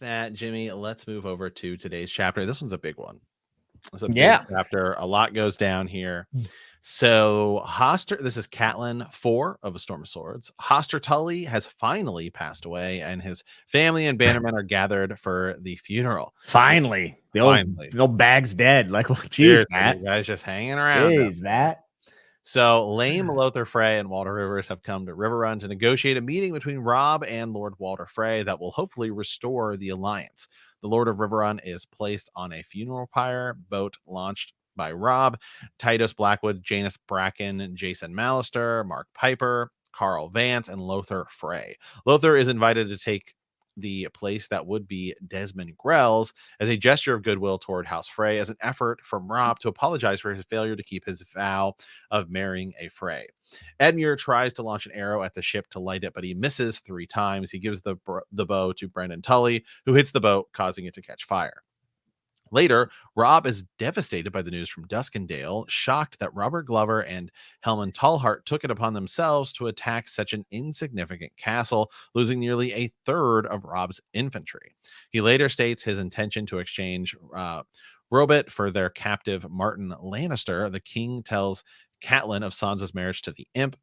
that, Jimmy, let's move over to today's chapter. This one's a big one. It's a big Yeah. chapter. A lot goes down here. So Hoster, this is Catelyn 4 of A Storm of Swords. Hoster Tully has finally passed away, and his family and bannermen are gathered for the funeral. Finally. The old bag's dead. Like, well, geez, Matt. You guys just hanging around. Jeez, Matt. So Lame, Lothar Frey, and Walder Rivers have come to Riverrun to negotiate a meeting between Robb and Lord Walder Frey that will hopefully restore the alliance. The Lord of Riverrun is placed on a funeral pyre boat launched by Robb, Titus Blackwood, Janus Bracken, Jason Mallister, Mark Piper, Carl Vance, and Lothar Frey. Lothar is invited to take the place that would be Desmond Grell's as a gesture of goodwill toward House Frey, as an effort from Robb to apologize for his failure to keep his vow of marrying a Frey. Edmure tries to launch an arrow at the ship to light it, but he misses 3 times. He gives the bow to Brendan Tully, who hits the boat, causing it to catch fire. Later, Robb is devastated by the news from Duskendale, shocked that Robert Glover and Helman Tallhart took it upon themselves to attack such an insignificant castle, losing nearly a third of Robb's infantry. He later states his intention to exchange Robert for their captive Martin Lannister. The king tells Catelyn of Sansa's marriage to the imp.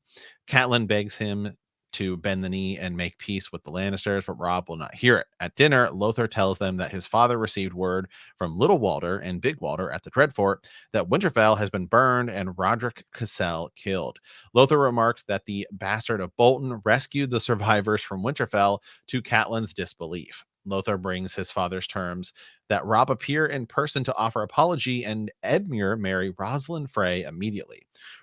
Catelyn begs him to bend the knee and make peace with the Lannisters, but Robb will not hear it. At dinner, Lothar tells them that his father received word from Little Walder and Big Walder at the Dreadfort that Winterfell has been burned and Roderick Cassel killed. Lothar remarks that the bastard of Bolton rescued the survivors from Winterfell, to Catelyn's disbelief. Lothar brings his father's terms that Robb appear in person to offer apology and Edmure marry Rosalind Frey immediately.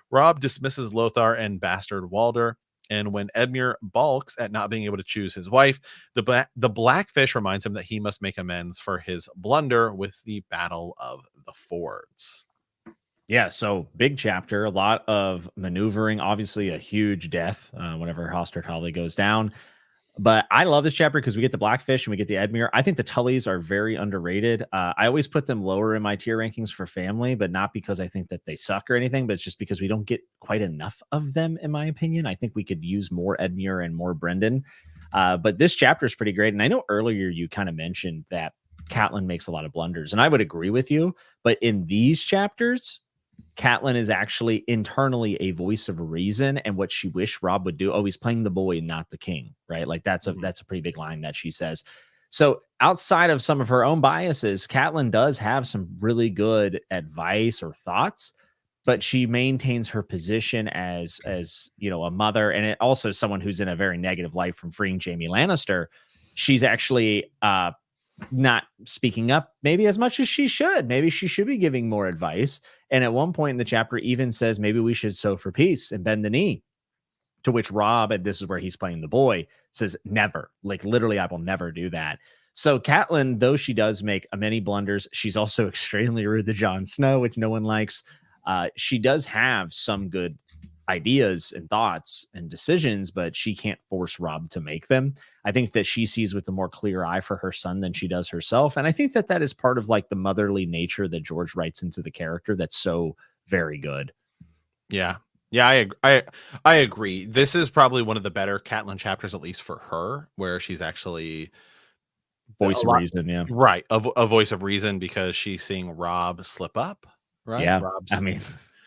Robb dismisses Lothar and bastard Walder, and when Edmure balks at not being able to choose his wife, the Blackfish reminds him that he must make amends for his blunder with the Battle of the Fords. Yeah, so big chapter, a lot of maneuvering, obviously a huge death whenever Hoster Tully goes down. But I love this chapter because we get the Blackfish and we get the Edmure. I think the Tullys are very underrated. I always put them lower in my tier rankings for family, but not because I think that they suck or anything, but it's just because we don't get quite enough of them, in my opinion. I think we could use more Edmure and more Brendan. But this chapter is pretty great. And I know earlier you kind of mentioned that Catelyn makes a lot of blunders, and I would agree with you. But in these chapters, Catelyn is actually internally a voice of reason and what she wished Robb would do. Oh, he's playing the boy, not the king, right? Like that's a pretty big line that she says. So outside of some of her own biases, Catelyn does have some really good advice or thoughts, but she maintains her position as you know, a mother, and it also someone who's in a very negative light from freeing Jaime Lannister. She's actually not speaking up maybe as much as she should. Maybe she should be giving more advice. And at one point in the chapter even says maybe we should sow for peace and bend the knee, to which Robb, and this is where he's playing the boy, says never. Like literally, I will never do that. So Catelyn, though she does make many blunders, she's also extremely rude to Jon Snow, which no one likes. She does have some good ideas and thoughts and decisions, but she can't force Robb to make them. I think that she sees with a more clear eye for her son than she does herself. And I think that that is part of like the motherly nature that George writes into the character that's so very good. Yeah. Yeah, I agree. This is probably one of the better Catelyn chapters, at least for her, where she's actually voice of reason. Yeah. Right. A voice of reason, because she's seeing Robb slip up. Right. Yeah. I mean,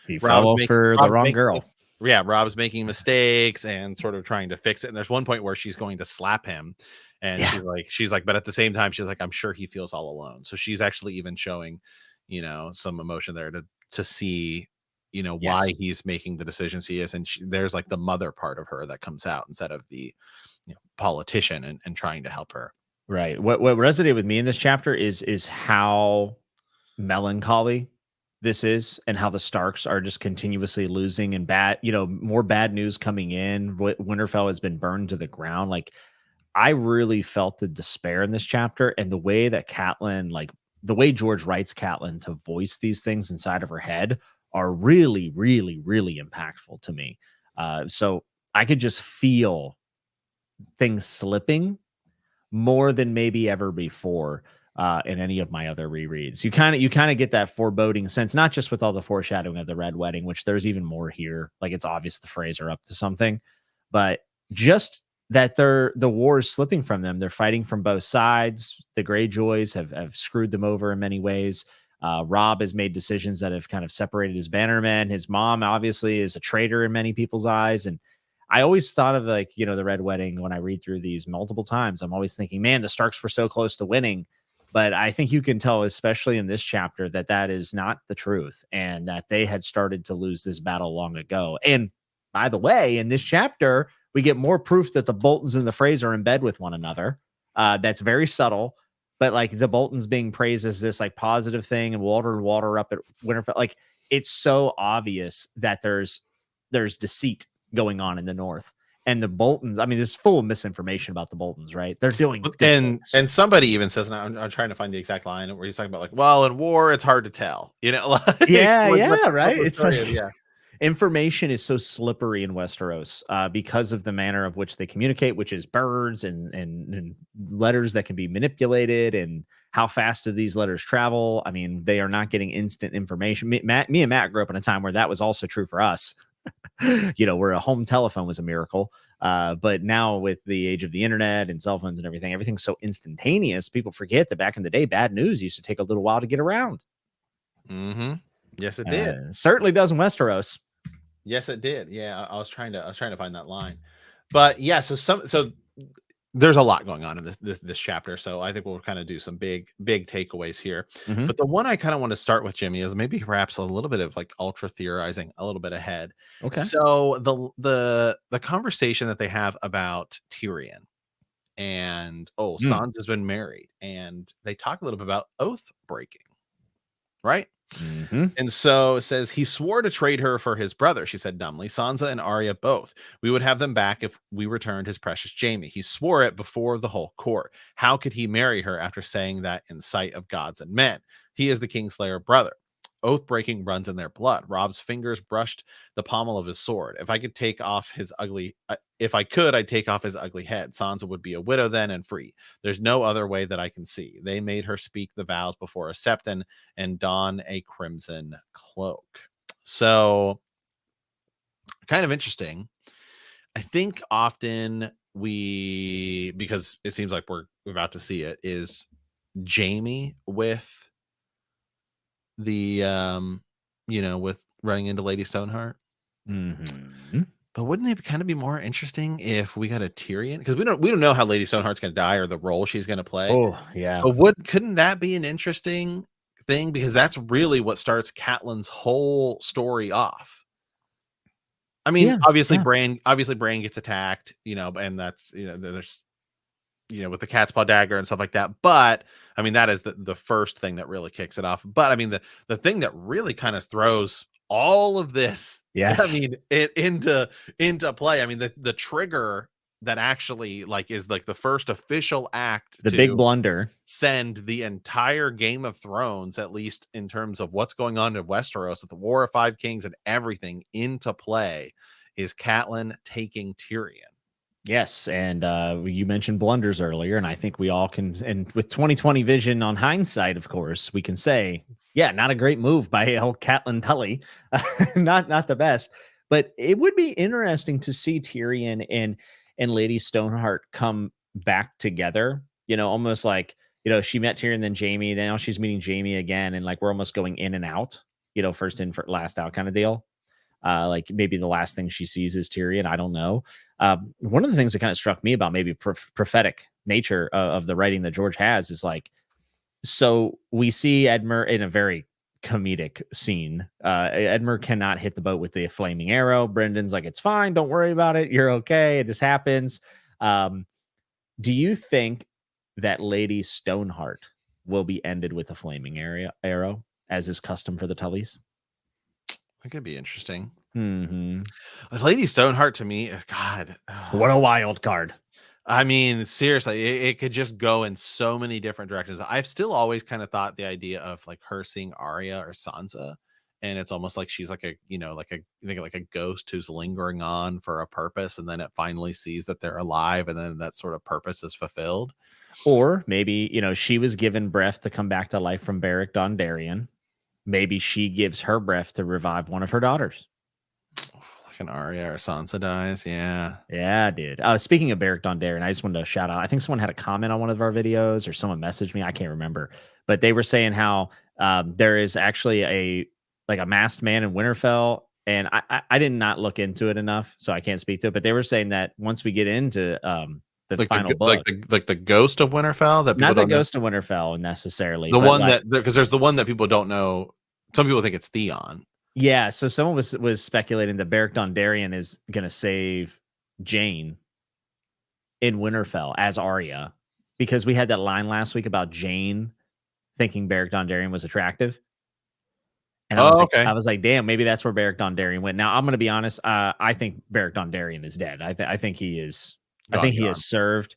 he fell for the wrong girl. Robb's making mistakes and sort of trying to fix it. And there's one point where she's going to slap him. And she's like, but at the same time, she's like, I'm sure he feels all alone. So she's actually even showing, you know, some emotion there to see, you know, why he's making the decisions he is. And there's like the mother part of her that comes out instead of the, you know, politician and trying to help her. Right. What resonated with me in this chapter is how melancholy this is, and how the Starks are just continuously losing, and bad, you know, more bad news coming in. Winterfell has been burned to the ground. Like, I really felt the despair in this chapter, and the way that Catelyn, like the way George writes Catelyn to voice these things inside of her head are really, really, really impactful to me. So I could just feel things slipping more than maybe ever before. In any of my other rereads, you kind of get that foreboding sense, not just with all the foreshadowing of the Red Wedding, which there's even more here. Like, it's obvious the Freys are up to something, but just that the war is slipping from them. They're fighting from both sides. The Greyjoys have screwed them over in many ways. Rob has made decisions that have kind of separated his bannermen. His mom obviously is a traitor in many people's eyes. And I always thought of like, the Red Wedding when I read through these multiple times. I'm always thinking, man, the Starks were so close to winning. But I think you can tell, especially in this chapter, that that is not the truth and that they had started to lose this battle long ago. And by the way, in this chapter, we get more proof that the Boltons and the Freys are in bed with one another. That's very subtle, but like the Boltons being praised as this like positive thing, and Walter up at Winterfell, like it's so obvious that there's deceit going on in the North. And the Boltons, I mean, there's full of misinformation about the Boltons, right? They're doing good and things. and somebody even says, and I'm trying to find the exact line where he's talking about like, well, in war it's hard to tell, like Yeah, what right. the It's story like is, yeah. information is so slippery in Westeros because of the manner of which they communicate, which is birds and letters that can be manipulated, and how fast do these letters travel. I mean, they are not getting instant information. Me and Matt grew up in a time where that was also true for us. Where a home telephone was a miracle. But now with the age of the internet and cell phones and everything's so instantaneous. People forget that back in the day, bad news used to take a little while to get around. Mm-hmm. Yes, it did. Certainly does in Westeros. Yes, it did. Yeah, I was trying to find that line, but yeah. So there's a lot going on in this chapter. So I think we'll kind of do some big takeaways here. Mm-hmm. But the one I kind of want to start with, Jimmy, is maybe perhaps a little bit of like ultra theorizing a little bit ahead. Okay. So the conversation that they have about Tyrion and Sansa's been married, and they talk a little bit about oath breaking, right? Mm-hmm. And so it says he swore to trade her for his brother. She said dumbly, Sansa and Arya both. We would have them back if we returned his precious Jaime. He swore it before the whole court. How could he marry her after saying that in sight of gods and men? He is the Kingslayer brother. Oath breaking runs in their blood. Rob's fingers brushed the pommel of his sword. If I could, I'd take off his ugly head. Sansa would be a widow then and free. There's no other way that I can see. They made her speak the vows before a septon and don a crimson cloak. So kind of interesting. I think often because it seems like we're about to see it, is Jaime with the with running into Lady Stoneheart. Mm-hmm. But wouldn't it kind of be more interesting if we got a Tyrion? Because we don't know how Lady Stoneheart's going to die or the role she's going to play. Oh yeah. But couldn't that be an interesting thing? Because that's really what starts Catelyn's whole story off. I mean, obviously Bran gets attacked, and that's there's with the cat's paw dagger and stuff like that. But I mean, that is the first thing that really kicks it off. But I mean, the thing that really kind of throws all of this, I mean, into play. I mean, the trigger that actually is like the first official act, the big blunder, send the entire Game of Thrones, at least in terms of what's going on in Westeros with the War of Five Kings and everything, into play, is Catelyn taking Tyrion. Yes, and you mentioned blunders earlier, and I think we all can, and with 2020 vision on hindsight, of course, we can say, yeah, not a great move by old Catelyn Tully, not the best. But it would be interesting to see Tyrion and Lady Stoneheart come back together. Almost like she met Tyrion, then Jaime, then now she's meeting Jaime again, and like we're almost going in and out. First in, for last out kind of deal. Like maybe the last thing she sees is Tyrion. I don't know. One of the things that kind of struck me about maybe prophetic nature of the writing that George has is like, so we see Edmure in a very comedic scene. Edmure cannot hit the boat with the flaming arrow. Brendan's like, it's fine. Don't worry about it. You're okay. It just happens. Do you think that Lady Stoneheart will be ended with a flaming arrow, as is custom for the Tullys? That could be interesting. Mm-hmm. Lady Stoneheart to me is God. What a wild card. I mean, seriously, it could just go in so many different directions. I've still always kind of thought the idea of like her seeing Arya or Sansa, and it's almost like she's like a ghost who's lingering on for a purpose, and then it finally sees that they're alive, and then that sort of purpose is fulfilled. Or maybe she was given breath to come back to life from Beric Dondarrion. Maybe she gives her breath to revive one of her daughters. Fucking Arya or Sansa dies. Yeah. Yeah, dude. Speaking of Beric Dondarrion, I just wanted to shout out. I think someone had a comment on one of our videos, or someone messaged me. I can't remember, but they were saying how there is actually a masked man in Winterfell, and I did not look into it enough, so I can't speak to it. But they were saying that once we get into the Like final book, the ghost of Winterfell that people not the don't know. Ghost of Winterfell necessarily, The but one like, that, because there's the one that people don't know. Some people think it's Theon. yeah. So someone was speculating that Beric Dondarrion is gonna save Jane in Winterfell as Arya, because we had that line last week about Jane thinking Beric Dondarrion was attractive. And Oh, okay. I was like, damn, maybe that's where Beric Dondarrion went. Now I'm going to be honest. I think Beric Dondarrion is dead. I think he is. I think he Gone. has served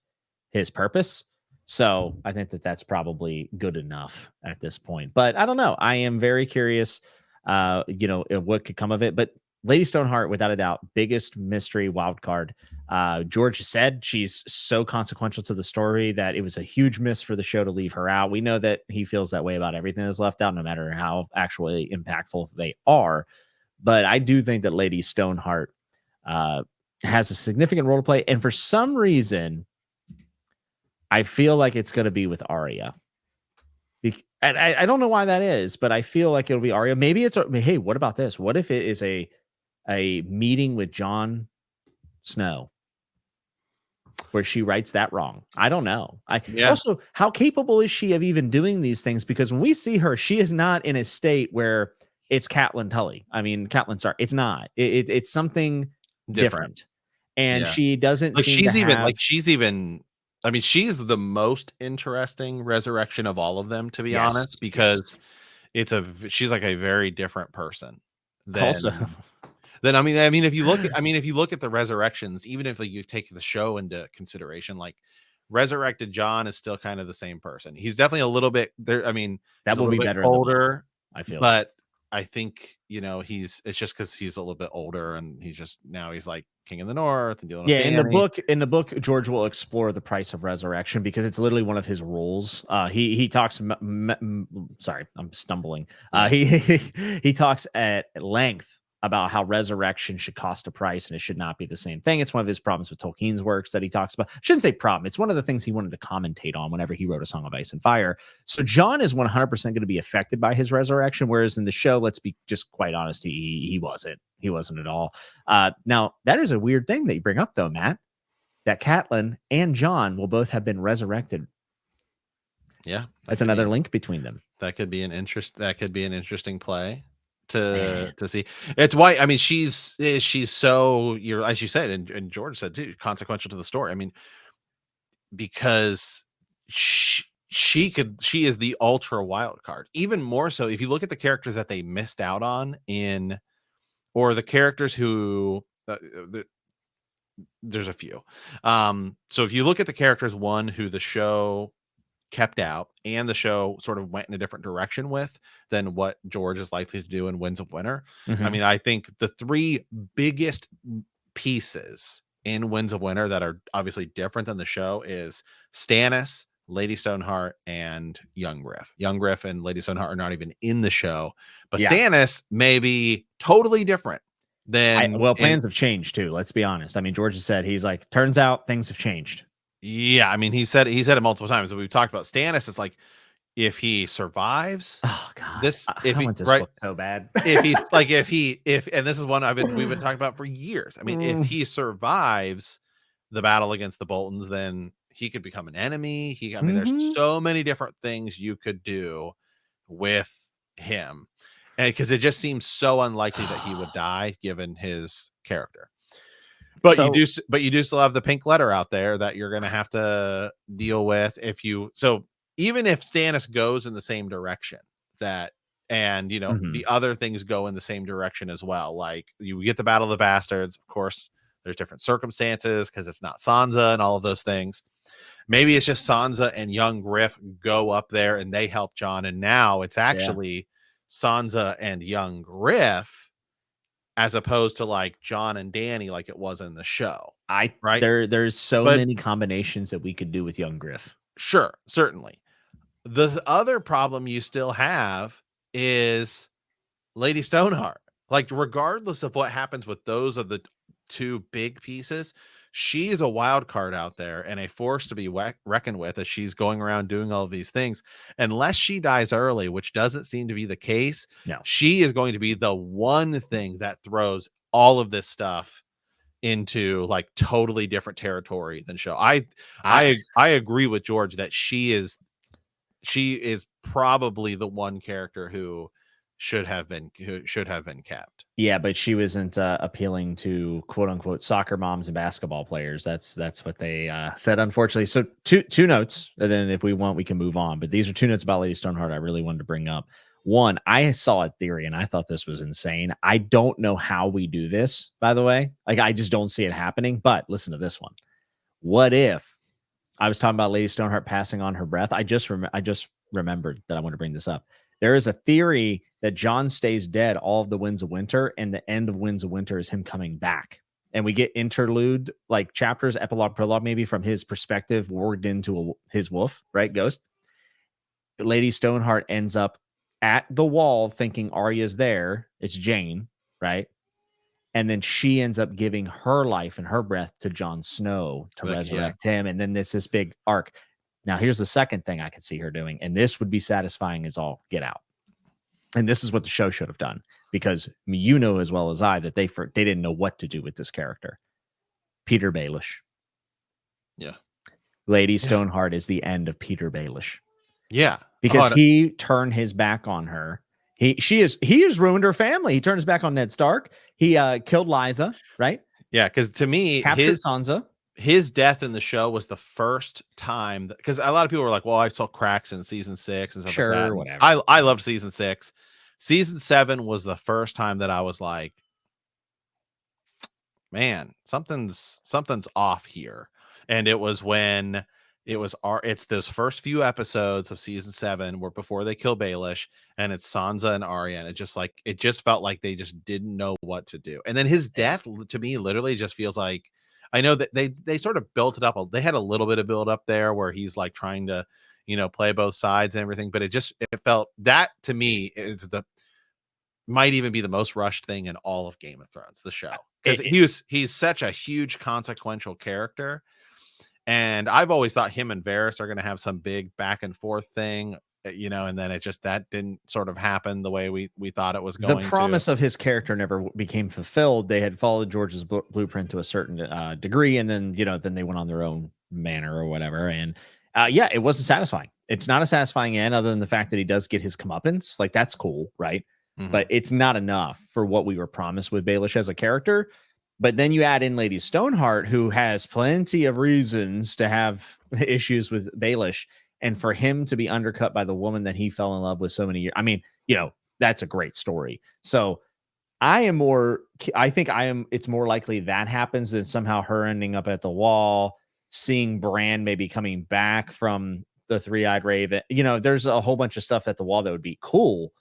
his purpose. So I think that that's probably good enough at this point. But I don't know. I am very curious. What could come of it. But Lady Stoneheart, without a doubt, biggest mystery wild card. George said she's so consequential to the story that it was a huge miss for the show to leave her out. We know that he feels that way about everything that's left out, no matter how actually impactful they are. But I do think that Lady Stoneheart has a significant role to play. And for some reason, I feel like it's going to be with Arya. And I don't know why that is, but I feel like it'll be Arya. Maybe it's, hey, what about this? What if it is a meeting with Jon Snow where she writes that wrong? I don't know. Also, how capable is she of even doing these things? Because when we see her, she is not in a state where it's Catelyn Tully. I mean, Catelyn Stark. It's not. It's something different. And she doesn't seem to have. I mean, she's the most interesting resurrection of all of them, to be honest, because she's like a very different person than. Also, then I mean, if you look at the resurrections, even if you take the show into consideration, like resurrected John is still kind of the same person. He's definitely a little bit there. I mean, that will be better older. I feel, but I think it's just because he's a little bit older, and he's like King of the North and dealing with in Dany. the book, George will explore the price of resurrection because it's literally one of his rules. He talks. Sorry, I'm stumbling. He talks at length about how resurrection should cost a price and it should not be the same thing. It's one of his problems with Tolkien's works that he talks about. I shouldn't say problem. It's one of the things he wanted to commentate on whenever he wrote A Song of Ice and Fire. So Jon is 100% going to be affected by his resurrection, whereas in the show, let's be just quite honest, he wasn't. He wasn't at all. Now, that is a weird thing that you bring up, though, Matt, that Catelyn and Jon will both have been resurrected. Yeah. That's another link between them. That could be an interesting play to see. It's why, I mean, she's so, as you said, and George said too, consequential to the story. I mean, because she is the ultra wild card, even more so if you look at the characters that they missed out on or the characters who there's a few. So if you look at the characters, one who the show kept out and the show sort of went in a different direction with than what George is likely to do in Winds of Winter. I mean, I think the three biggest pieces in Winds of Winter that are obviously different than the show is Stannis, Lady Stoneheart, and Young Griff. Young Griff and Lady Stoneheart are not even in the show, but Stannis may be totally different than. Plans have changed too. Let's be honest. I mean, George has said, he's like, turns out things have changed. Yeah, I mean, he said it multiple times. We've talked about Stannis. It's like, if he survives, oh god, if he book so bad. if he's like, and this is one we've been talking about for years. I mean, if he survives the battle against the Boltons, then he could become an enemy. There's so many different things you could do with him, and because it just seems so unlikely that he would die given his character. But you do still have the pink letter out there that you're going to have to deal with even if Stannis goes in the same direction the other things go in the same direction as well. Like you get the Battle of the Bastards, of course, there's different circumstances because it's not Sansa and all of those things. Maybe it's just Sansa and young Griff go up there and they help Jon. And now it's actually Sansa and young Griff, as opposed to like Jon and Dany, like it was in the show. There's so many combinations that we could do with young Griff. Sure, certainly. The other problem you still have is Lady Stoneheart. Like, regardless of what happens with those are the two big pieces, she's a wild card out there and a force to be reckoned with as she's going around doing all of these things. Unless she dies early, which doesn't seem to be the case, No. she is going to be the one thing that throws all of this stuff into like totally different territory than show. I agree with George that she is probably the one character who should have been kept. Yeah, but she wasn't appealing to quote unquote soccer moms and basketball players. That's what they said, unfortunately. So two notes, and then if we want, we can move on. But these are two notes about Lady Stoneheart I really wanted to bring up. One, I saw a theory and I thought this was insane. I don't know how we do this, by the way. Like, I just don't see it happening. But listen to this one. What if I was talking about Lady Stoneheart passing on her breath? I just remembered that I want to bring this up. There is a theory that Jon stays dead all of the Winds of Winter, and the end of Winds of Winter is him coming back. And we get interlude, like chapters, epilogue, prologue, maybe from his perspective, worked into his wolf, right? Ghost. Lady Stoneheart ends up at the wall thinking Arya's there. It's Jane, right? And then she ends up giving her life and her breath to Jon Snow to resurrect him. And then this big arc. Now, here's the second thing I could see her doing, and this would be satisfying as all get out. And this is what the show should have done, because you know as well as I that they didn't know what to do with this character. Peter Baelish. Yeah. Lady Stoneheart is the end of Peter Baelish. Yeah. Because he turned his back on her. He has ruined her family. He turned his back on Ned Stark. He killed Lysa, right? Yeah, because to me, captured Sansa. His death in the show was the first time because a lot of people were like, well, I saw cracks in season 6 and stuff like that. Whatever. I loved season 6. Season 7 was the first time that I was like, man, something's off here. And it was when it's those first few episodes of season 7 where before they kill Baelish, and it's Sansa and Arya, and it just felt like they just didn't know what to do. And then his death to me literally just feels like, I know that they sort of built it up. They had a little bit of build up there where he's like trying to, play both sides and everything, but it felt that to me is might even be the most rushed thing in all of Game of Thrones, the show, because he's such a huge consequential character. And I've always thought him and Varys are going to have some big back and forth thing, and then that didn't sort of happen the way we thought it was going to. The promise of his character never became fulfilled. They had followed George's blueprint to a certain degree, and then, then they went on their own manner or whatever. And it wasn't satisfying. It's not a satisfying end other than the fact that he does get his comeuppance. Like, that's cool, right? Mm-hmm. But it's not enough for what we were promised with Baelish as a character. But then you add in Lady Stoneheart, who has plenty of reasons to have issues with Baelish, and for him to be undercut by the woman that he fell in love with so many years. I mean, that's a great story. So it's more likely that happens than somehow her ending up at the wall, seeing Bran maybe coming back from the Three-Eyed Raven. There's a whole bunch of stuff at the wall that would be cool.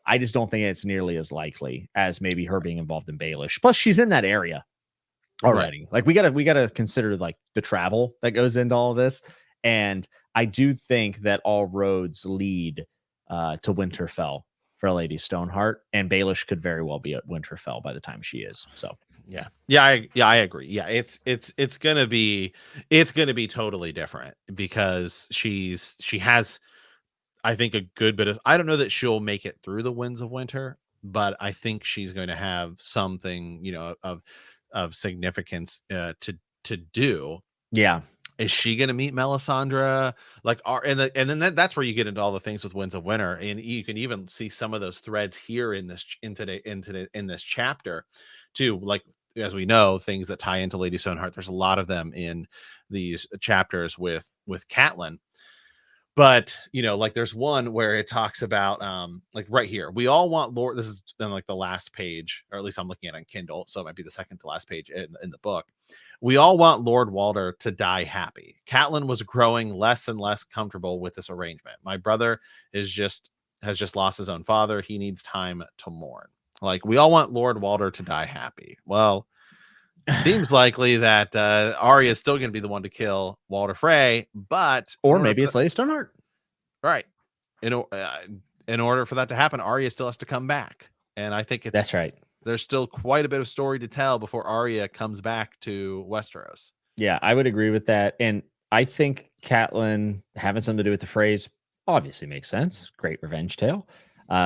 I just don't think it's nearly as likely as maybe her being involved in Baelish. Plus, she's in that area already. Right. Like, we gotta consider like the travel that goes into all of this. And I do think that all roads lead to Winterfell for Lady Stoneheart, and Baelish could very well be at Winterfell by the time she is. So I agree. Yeah, it's gonna be totally different because she has, I think, a good bit of, I don't know that she'll make it through the Winds of Winter, but I think she's going to have something, of significance to do. Yeah. Is she going to meet Melisandre? And then that's where you get into all the things with Winds of Winter, and you can even see some of those threads here in this chapter too. Like, as we know, things that tie into Lady Stoneheart. There's a lot of them in these chapters with Catelyn. But, like, there's one where it talks about, like right here, we all want Lord. This is in like the last page, or at least I'm looking at it on Kindle, so it might be the second to last page in the book. We all want Lord Walder to die happy. Catelyn was growing less and less comfortable with this arrangement. My brother has just lost his own father. He needs time to mourn. Like, we all want Lord Walder to die happy. Well, seems likely that Arya is still going to be the one to kill Walder Frey, but maybe it's Lady Stoneheart, right? In order for that to happen, Arya still has to come back, and I think that's right. there's still quite a bit of story to tell before Arya comes back to Westeros. Yeah, I would agree with that. And I think Catelyn having something to do with the phrase obviously makes sense. Great revenge tale.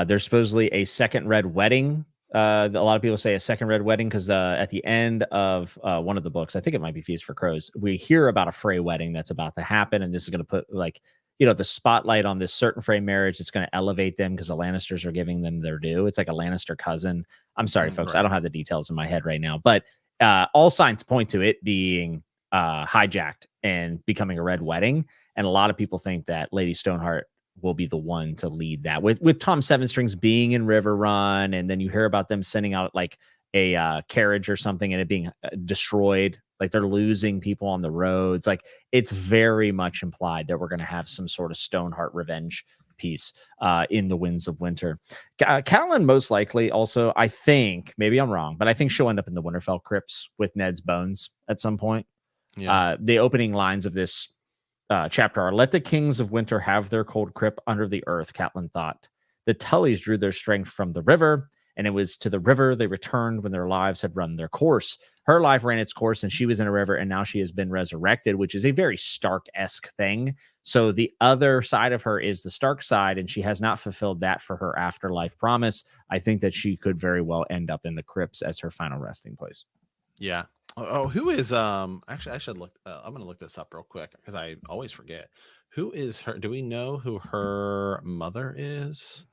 There's supposedly a second red wedding. A lot of people say a second red wedding because at the end of one of the books, I think it might be Feast for Crows, we hear about a Frey wedding that's about to happen. And this is going to put like, the spotlight on this certain Frey marriage. It's going to elevate them because the Lannisters are giving them their due. It's like a Lannister cousin. I'm sorry, folks. Right. I don't have the details in my head right now, but all signs point to it being hijacked and becoming a red wedding. And a lot of people think that Lady Stoneheart will be the one to lead that with Tom Seven Strings being in River Run. And then you hear about them sending out like a carriage or something and it being destroyed. Like they're losing people on the roads. Like it's very much implied that we're going to have some sort of Stoneheart revenge piece in the Winds of Winter. Catelyn most likely also, I think, maybe I'm wrong, but I think she'll end up in the Winterfell crypts with Ned's bones at some point. Yeah. The opening lines of this chapter are, "Let the kings of winter have their cold crypt under the earth," Catelyn thought. "The Tullys drew their strength from the river, and it was to the river they returned when their lives had run their course. Her life ran its course, and she was in a river, and now she has been resurrected," which is a very Stark-esque thing. So the other side of her is the Stark side, and she has not fulfilled that for her afterlife promise. I think that she could very well end up in the crypts as her final resting place. Yeah. Oh, who is actually I should look I'm gonna look this up real quick because I always forget. Who is her? Do we know who her mother is?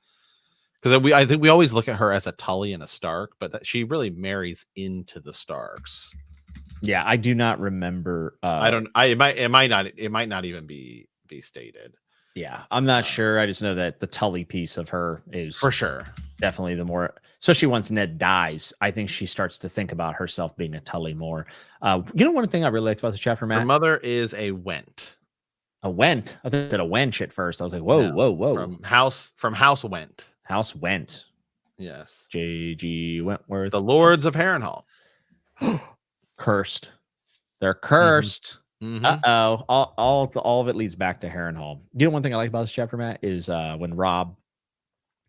Because I think we always look at her as a Tully and a Stark, but that she really marries into the Starks. Yeah, I do not remember. I don't. It might not even be stated. Yeah, I'm not sure. I just know that the Tully piece of her is For sure. definitely the more, especially once Ned dies. I think she starts to think about herself being a Tully more. One thing I really liked about the chapter, Matt. Her mother is a Went. A Went. I thought it said a wench at first. I was like, whoa, No, whoa, whoa. From House Went. House Went. Yes. J.G. Wentworth. The Lords of Harrenhal. Cursed. They're cursed. Mm-hmm. Uh-oh. All of it leads back to Harrenhal. One thing I like about this chapter, Matt, is when Rob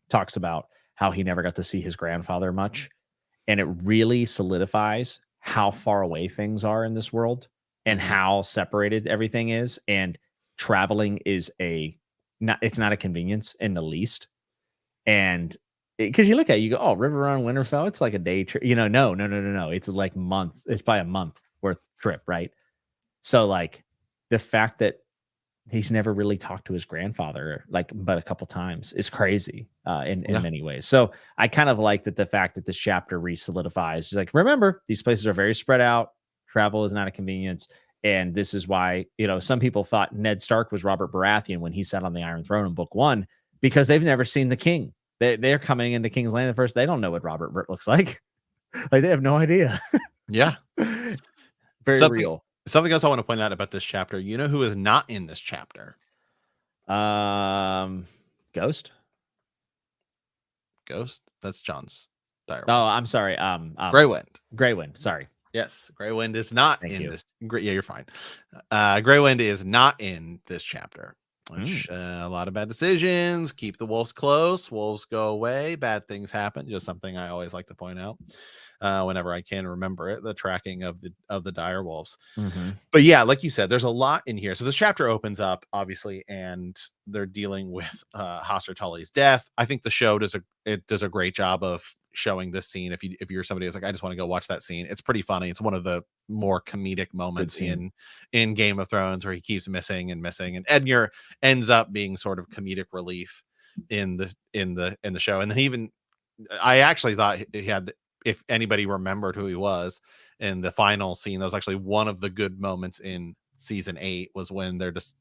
talks about how he never got to see his grandfather much. And it really solidifies how far away things are in this world and how separated everything is. And traveling is it's not a convenience in the least. And because you look at it, you go, oh, River Run, Winterfell, it's like a day trip. No. It's like months. It's probably a month worth trip, right? So like the fact that he's never really talked to his grandfather, but a couple times, is crazy in many ways. So I kind of like that the fact that this chapter re-solidifies, like, remember, these places are very spread out. Travel is not a convenience. And this is why, some people thought Ned Stark was Robert Baratheon when he sat on the Iron Throne in book 1, because they've never seen the king. They're coming into King's Landing first. They don't know what Robert Burt looks like. Like, they have no idea. Yeah. Very real. Something else I want to point out about this chapter. You know who is not in this chapter? Ghost. That's John's diary. Oh, I'm sorry. Grey Wind. Grey Wind. Sorry. Yes, Grey Wind is not in this. Yeah, you're fine. Grey Wind is not in this chapter. Which a lot of bad decisions. Keep the wolves close. Wolves go away. Bad things happen. Just something I always like to point out whenever I can remember it. The tracking of the dire wolves. But yeah, like you said, there's a lot in here. So this chapter opens up obviously, and they're dealing with Hoster Tully's death. I think the show does a great job of showing this scene. If you're somebody who's like, I just want to go watch that scene, it's pretty funny. It's one of the more comedic moments in Game of Thrones, where he keeps missing, and Edmure ends up being sort of comedic relief in the show. And then even I actually thought he had, if anybody remembered who he was in the final scene, that was actually one of the good moments in season 8, was when they're just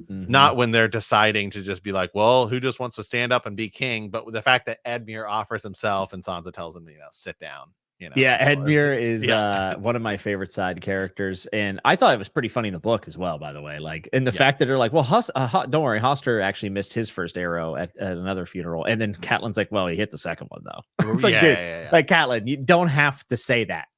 not when they're deciding to just be like, well, who just wants to stand up and be king, but with the fact that Edmure offers himself and Sansa tells him, sit down. Yeah, Edmure is one of my favorite side characters, and I thought it was pretty funny in the book as well, by the way. Like, and the fact that they're like, well, don't worry, Hoster actually missed his first arrow at another funeral, and then Catelyn's like, well, he hit the second one though. It's like, like, Catelyn, you don't have to say that.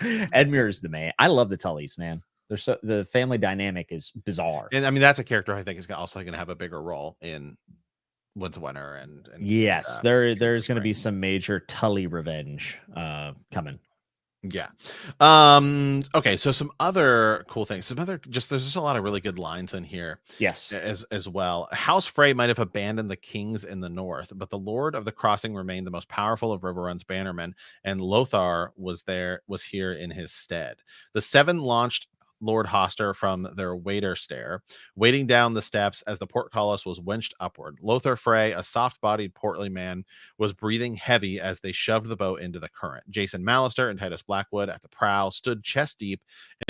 Edmure is the man. I love the Tullys, man. The family dynamic is bizarre, and I mean that's a character I think is also going to have a bigger role in Woods Winter and yes, there's going to be some major Tully revenge coming. Yeah. Okay, so some other cool things. There's just a lot of really good lines in here. Yes. As well. House Frey might have abandoned the kings in the north, but the Lord of the Crossing remained the most powerful of Riverrun's bannermen, and Lothar was here in his stead. The seven launched Lord Hoster from their waiter stair, waiting down the steps as the portcullis was winched upward. Lothar Frey, a soft-bodied, portly man, was breathing heavy as they shoved the boat into the current. Jason Mallister and Titus Blackwood at the prow stood chest deep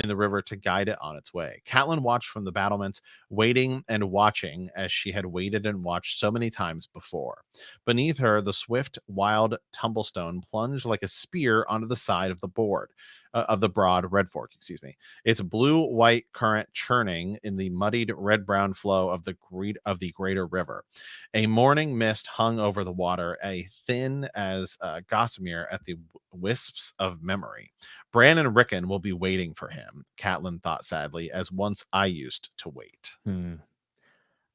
in the river to guide it on its way. Catelyn watched from the battlements, waiting and watching as she had waited and watched so many times before. Beneath her, the swift, wild tumblestone plunged like a spear onto the side of the broad Red Fork, its blue-white current churning in the muddied red-brown flow of the greater river. A morning mist hung over the water, a thin as gossamer at the wisps of memory. Bran and Rickon will be waiting for him, Catelyn thought sadly, as once I used to wait.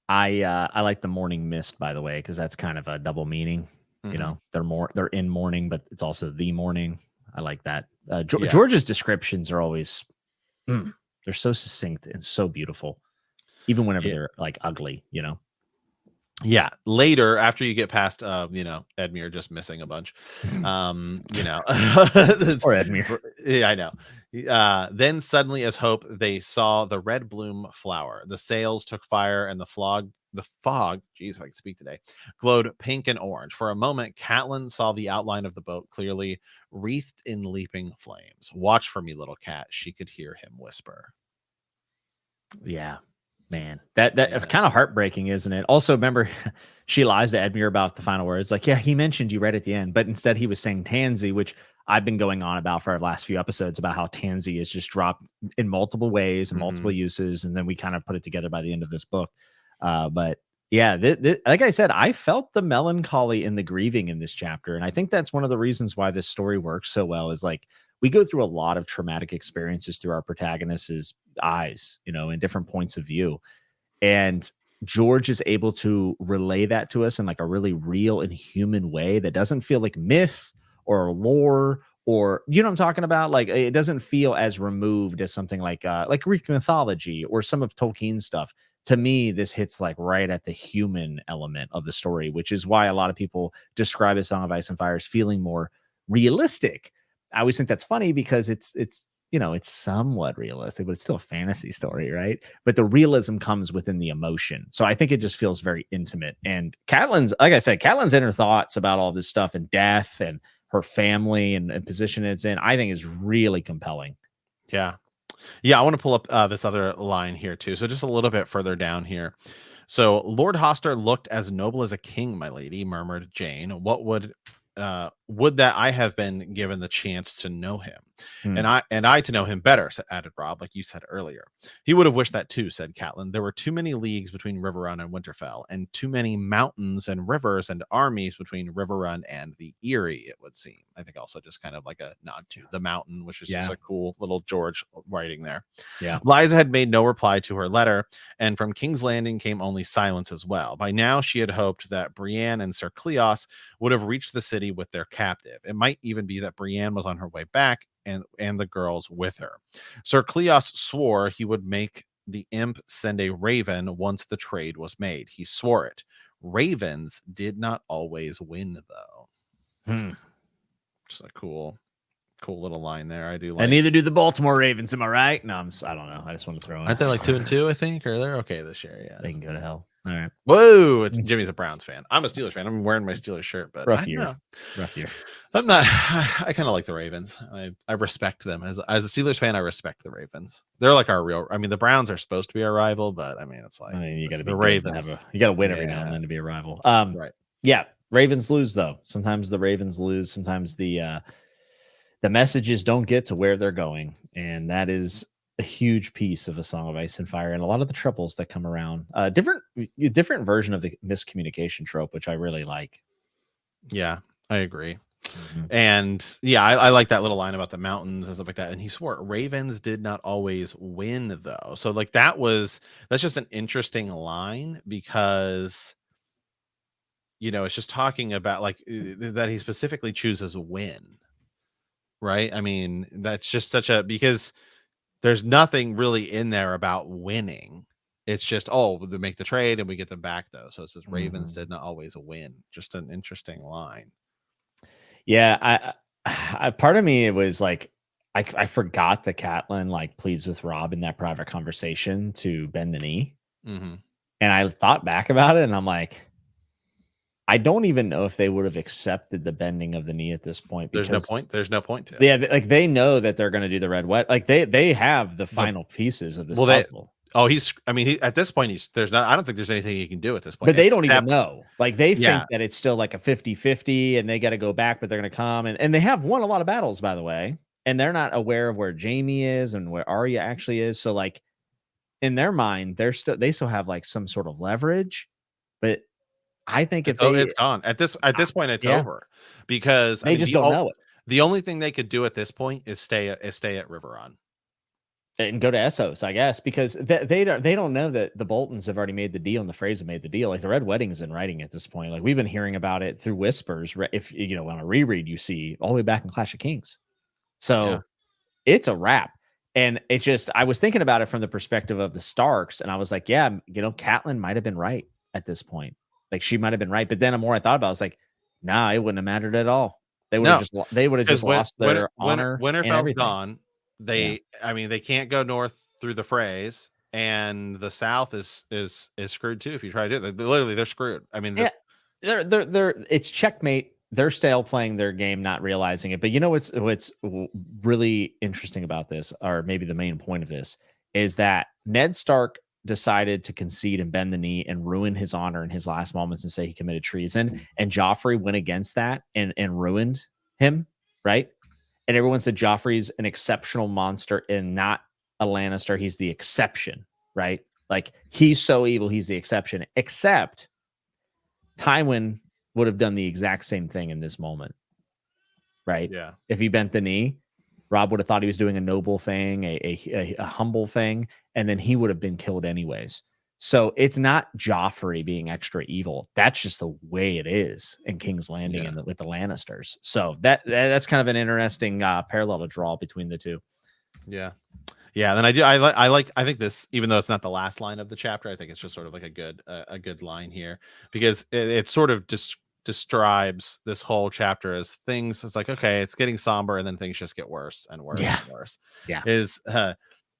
I like the morning mist, by the way, because that's kind of a double meaning. You know, they're in mourning, but it's also the morning. I like that. George's descriptions are always they're so succinct and so beautiful, even whenever they're like ugly, you know. Yeah, later after you get past Edmure just missing a bunch, or Edmure. Yeah, I know. Then suddenly as hope they saw the red bloom flower. The sails took fire and the fog, geez, if I can speak today, glowed pink and orange. For a moment, Catelyn saw the outline of the boat clearly, wreathed in leaping flames. Watch for me, little cat, she could hear him whisper. Yeah. Man, that kind of heartbreaking, isn't it? Also, remember, she lies to Edmure about the final words. Like, yeah, he mentioned you right at the end, but instead he was saying Tansy, which I've been going on about for our last few episodes about how Tansy is just dropped in multiple ways and multiple uses, and then we kind of put it together by the end of this book. But yeah, like I said, I felt the melancholy and the grieving in this chapter, and I think that's one of the reasons why this story works so well. Is like we go through a lot of traumatic experiences through our protagonist's eyes, you know, in different points of view. And George is able to relay that to us in like a really real and human way that doesn't feel like myth or lore or, you know what I'm talking about? Like it doesn't feel as removed as something like Greek mythology or some of Tolkien's stuff. To me, this hits like right at the human element of the story, which is why a lot of people describe A Song of Ice and Fire as feeling more realistic. I always think that's funny because it's you know, it's somewhat realistic, but it's still a fantasy story, right? But the realism comes within the emotion. So I think it just feels very intimate. And Catelyn's, like I said, Catelyn's inner thoughts about all this stuff and death and her family and position it's in, I think is really compelling. Yeah. Yeah, I want to pull up this other line here too. So just a little bit further down here. So Lord Hoster looked as noble as a king, my lady, murmured Jane. What would that I have been given the chance to know him, and I to know him better, added Rob, like you said earlier. He would have wished that too, said Catelyn. There were too many leagues between Riverrun and Winterfell, and too many mountains and rivers and armies between Riverrun and the Eyrie, it would seem. I think also just kind of like a nod to the mountain, which is just a cool little George writing there. Yeah. Liza had made no reply to her letter, and from King's Landing came only silence as well. By now, she had hoped that Brienne and Sir Cleos would have reached the city with their captive. It might even be that Brienne was on her way back and the girls with her. Sir Cleos swore he would make the imp send a raven once the trade was made. He swore it. Ravens did not always win, though. Just a cool little line there. I do like. And neither do the Baltimore Ravens. Am I right? No, I don't know. I just want to throw in. Aren't they like 2-2? I think, or they're okay this year. Yeah, they can go to hell. All right. Whoa! Jimmy's a Browns fan. I'm a Steelers fan. I'm wearing my Steelers shirt, but rough year. I'm not. I kind of like the Ravens. I respect them as a Steelers fan. I respect the Ravens. They're like our real. I mean, the Browns are supposed to be our rival, but I mean, it's like you got to be the Ravens. You got to win every now and then to be a rival. Right. Yeah. Ravens lose though. Sometimes the Ravens lose. Sometimes the messages don't get to where they're going, and that is a huge piece of A Song of Ice and Fire, and a lot of the troubles that come around. Different version of the miscommunication trope, which I really like. Yeah, I agree. And yeah, I like that little line about the mountains and stuff like that. And he swore ravens did not always win, though. So like that's just an interesting line because it's just talking about like that he specifically chooses a win, right? I mean, that's just because there's nothing really in there about winning. It's just, they make the trade and we get them back though. So it says Ravens did not always win. Just an interesting line. Yeah, I part of me, it was like I forgot that Catelyn like pleads with Rob in that private conversation to bend the knee, Mm-hmm. and I thought back about it, and I'm like, I don't even know if they would have accepted the bending of the knee at this point There's no because point. There's no point to. yeah, like they know that they're going to do the red wet, like they have the final pieces of this Well, they. puzzle. Oh, at this point, there's not. I don't think there's anything he can do at this point. But they don't even Except, know. Like, they yeah, think that it's still like a 50-50 and they gotta go back, but they're gonna come, and they have won a lot of battles, by the way, and they're not aware of where Jamie is and where Arya actually is, so, like, in their mind, they still have, like, some sort of leverage, but I think if they it's gone at this point. It's yeah, over because I they mean just don't know it. the only thing they could do at this point is stay at Riverrun. And go to Essos, I guess, because they don't know that the Boltons have already made the deal and the Freys have made the deal. Like, the Red Wedding is in writing at this point. Like, we've been hearing about it through whispers. If on a reread, you see all the way back in Clash of Kings. Yeah. So it's a wrap. And it's just, I was thinking about it from the perspective of the Starks, and I was like, yeah, Catelyn might have been right at this point. Like, she might have been right. But then the more I thought about it, I was like, nah, it wouldn't have mattered at all. They would have No, just lost their honor and Winterfell's everything. gone. They can't go north through the Freys, and the south is screwed too. If you try to do it, they're screwed. I mean, Yeah, they're it's checkmate. They're stale playing their game, not realizing it. But what's really interesting about this, or maybe the main point of this, is that Ned Stark decided to concede and bend the knee and ruin his honor in his last moments and say he committed treason. And Joffrey went against that and ruined him, right? And everyone said Joffrey's an exceptional monster and not a Lannister. He's the exception, right? Like, he's so evil, he's the exception. Except Tywin would have done the exact same thing in this moment, right? Yeah. If he bent the knee, Rob would have thought he was doing a noble thing, a humble thing, and then he would have been killed anyways. So it's not Joffrey being extra evil. That's just the way it is in King's Landing and with the Lannisters. So that's kind of an interesting parallel to draw between the two. Yeah. Yeah, then I think this, even though it's not the last line of the chapter, I think it's just sort of like a good line here, because it sort of just describes this whole chapter as things. It's like, okay, it's getting somber, and then things just get worse and worse and worse. Yeah.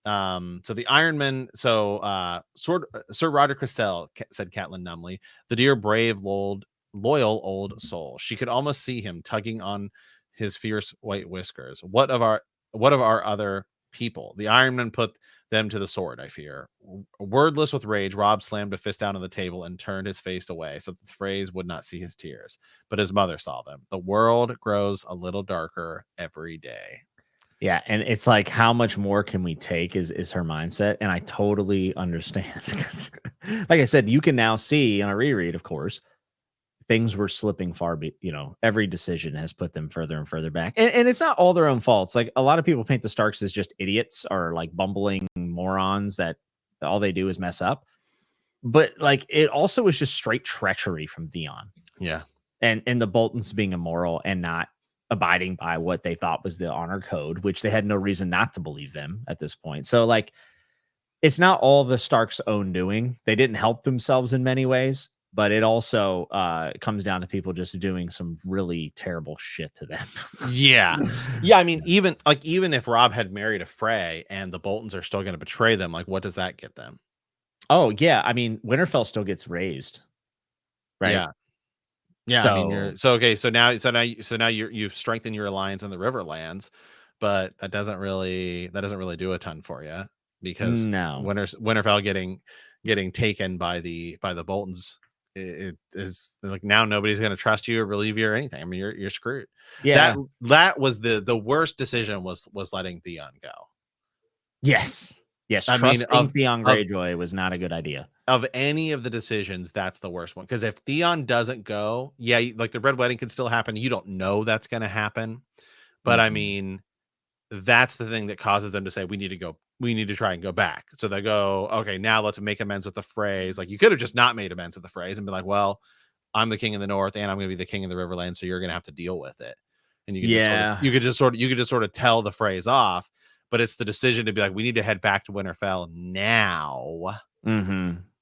So the Ironman, Sir Roger Crisell said Catelyn numbly, the dear brave loyal old soul. She could almost see him tugging on his fierce white whiskers. What of our other people? The Ironman put them to the sword, I fear. Wordless with rage, Rob slammed a fist down on the table and turned his face away so that the Freys would not see his tears. But his mother saw them. The world grows a little darker every day. Yeah, and it's like, how much more can we take is her mindset, and I totally understand. Because, like I said, you can now see on a reread, of course, things were slipping far. Every decision has put them further and further back, and it's not all their own faults. Like, a lot of people paint the Starks as just idiots or like bumbling morons that all they do is mess up. But like, it also was just straight treachery from Theon. Yeah, and the Boltons being immoral and not abiding by what they thought was the honor code, which they had no reason not to believe them at this point. So, like, it's not all the Starks' own doing. They didn't help themselves in many ways, but it also comes down to people just doing some really terrible shit to them. Yeah. I mean, even if Rob had married a Frey and the Boltons are still going to betray them, like, what does that get them? Oh yeah, I mean, Winterfell still gets raised, right? Yeah. Yeah, So, I mean, now you've strengthened your alliance in the Riverlands, but that doesn't really do a ton for you, because no. Winterfell getting taken by the Boltons, it is like, now nobody's going to trust you or believe you or anything. I mean, you're screwed. Yeah. That was the worst decision, was letting Theon go. Yes. I mean, Trusting Theon Greyjoy was not a good idea. Of any of the decisions, that's the worst one. Because if Theon doesn't go, like, the Red Wedding can still happen. You don't know that's going to happen. But I mean, that's the thing that causes them to say, we need to try and go back. So they go, okay, now let's make amends with the Freys. Like, you could have just not made amends with the Freys and be like, well, I'm the king of the north and I'm going to be the king of the Riverland, so you're going to have to deal with it. And you could just sort of tell the phrase off, but it's the decision to be like, we need to head back to Winterfell now.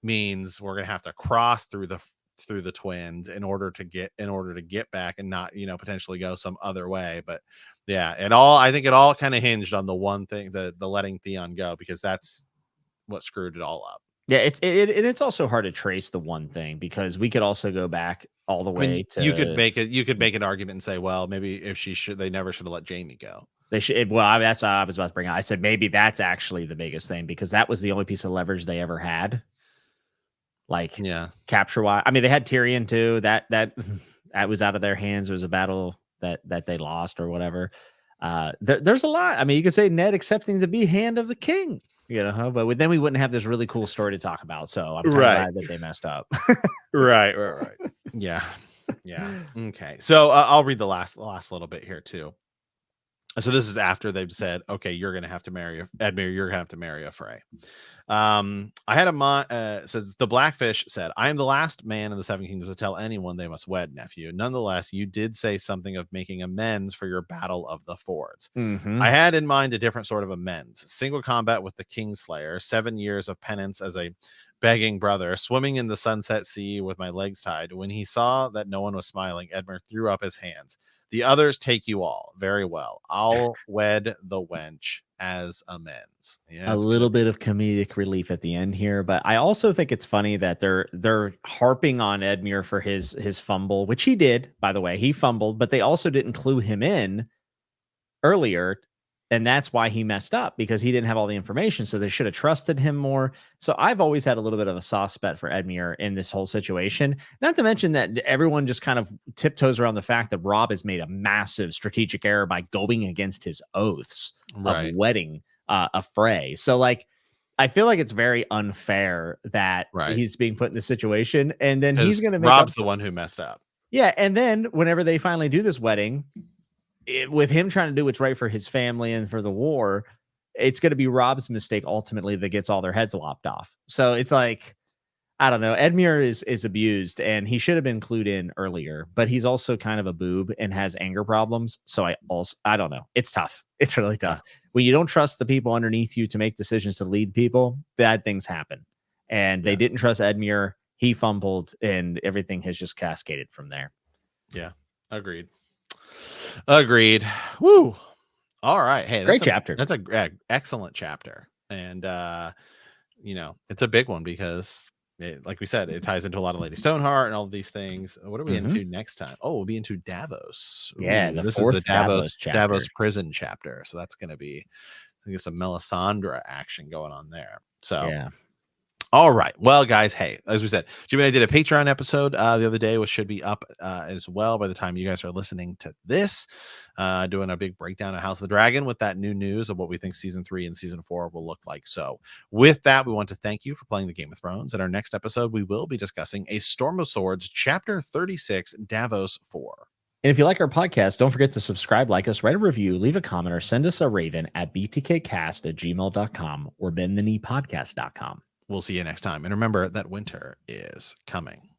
Means we're going to have to cross through the twins in order to get back and not, potentially go some other way. But yeah, I think it all kind of hinged on the one thing, the letting Theon go, because that's what screwed it all up. Yeah, it's also hard to trace the one thing, because we could also go back all the way to, you could make an argument and say, well, maybe if they never should have let Jaime go. They should. Well, that's what I was about to bring up. I said maybe that's actually the biggest thing, because that was the only piece of leverage they ever had. Like, yeah, capture wise. I mean, they had Tyrion too. That was out of their hands. It was a battle that they lost or whatever. There's a lot. I mean, you could say Ned accepting to be Hand of the King. But then we wouldn't have this really cool story to talk about. So I'm glad that they messed up. right. Yeah. Okay. So I'll read the last little bit here too. So this is after they've said, okay, you're going to have to marry Edmure. You're going to have to marry a Frey. I had says the Blackfish said, I am the last man in the Seven Kingdoms to tell anyone they must wed, nephew. Nonetheless, you did say something of making amends for your battle of the fords. I had in mind a different sort of amends. Single combat with the Kingslayer, 7 years of penance as a begging brother, swimming in the sunset sea with my legs tied. When he saw that no one was smiling, Edmure threw up his hands. The others take you all. Very well. I'll wed the wench as amends. Yeah, a little bit of comedic relief at the end here, but I also think it's funny that they're harping on Edmure for his fumble, which he did, by the way. He fumbled, but they also didn't clue him in earlier, and that's why he messed up, because he didn't have all the information, so they should have trusted him more. So I've always had a little bit of a soft spot for Edmure in this whole situation, not to mention that everyone just kind of tiptoes around the fact that Robb has made a massive strategic error by going against his oaths of wedding a Frey. So like, I feel like it's very unfair that he's being put in this situation, and then he's going to make Robb's the one who messed up. Yeah, and then whenever they finally do this wedding, with him trying to do what's right for his family and for the war, it's going to be Robb's mistake ultimately that gets all their heads lopped off. So it's like, I don't know. Edmure is abused, and he should have been clued in earlier, but he's also kind of a boob and has anger problems. So I don't know. It's tough. It's really tough. When you don't trust the people underneath you to make decisions to lead people, bad things happen. And they didn't trust Edmure. He fumbled, and everything has just cascaded from there. Yeah. Agreed. Woo. All right. Hey, great chapter. That's a excellent chapter. And, it's a big one because like we said, it ties into a lot of Lady Stoneheart and all of these things. What are we into next time? Oh, we'll be into Davos. Yeah, this is the Davos prison chapter. So that's going to be, I think, some Melisandre action going on there. So yeah. All right. Well, guys, hey, as we said, Jimmy and I did a Patreon episode the other day, which should be up as well by the time you guys are listening to this, doing a big breakdown of House of the Dragon with that new news of what we think season 3 and season 4 will look like. So with that, we want to thank you for playing the Game of Thrones. In our next episode, we will be discussing A Storm of Swords, Chapter 36, Davos 4. And if you like our podcast, don't forget to subscribe, like us, write a review, leave a comment, or send us a raven at btkcast@gmail.com or bendthekneepodcast.com. We'll see you next time. And remember that winter is coming.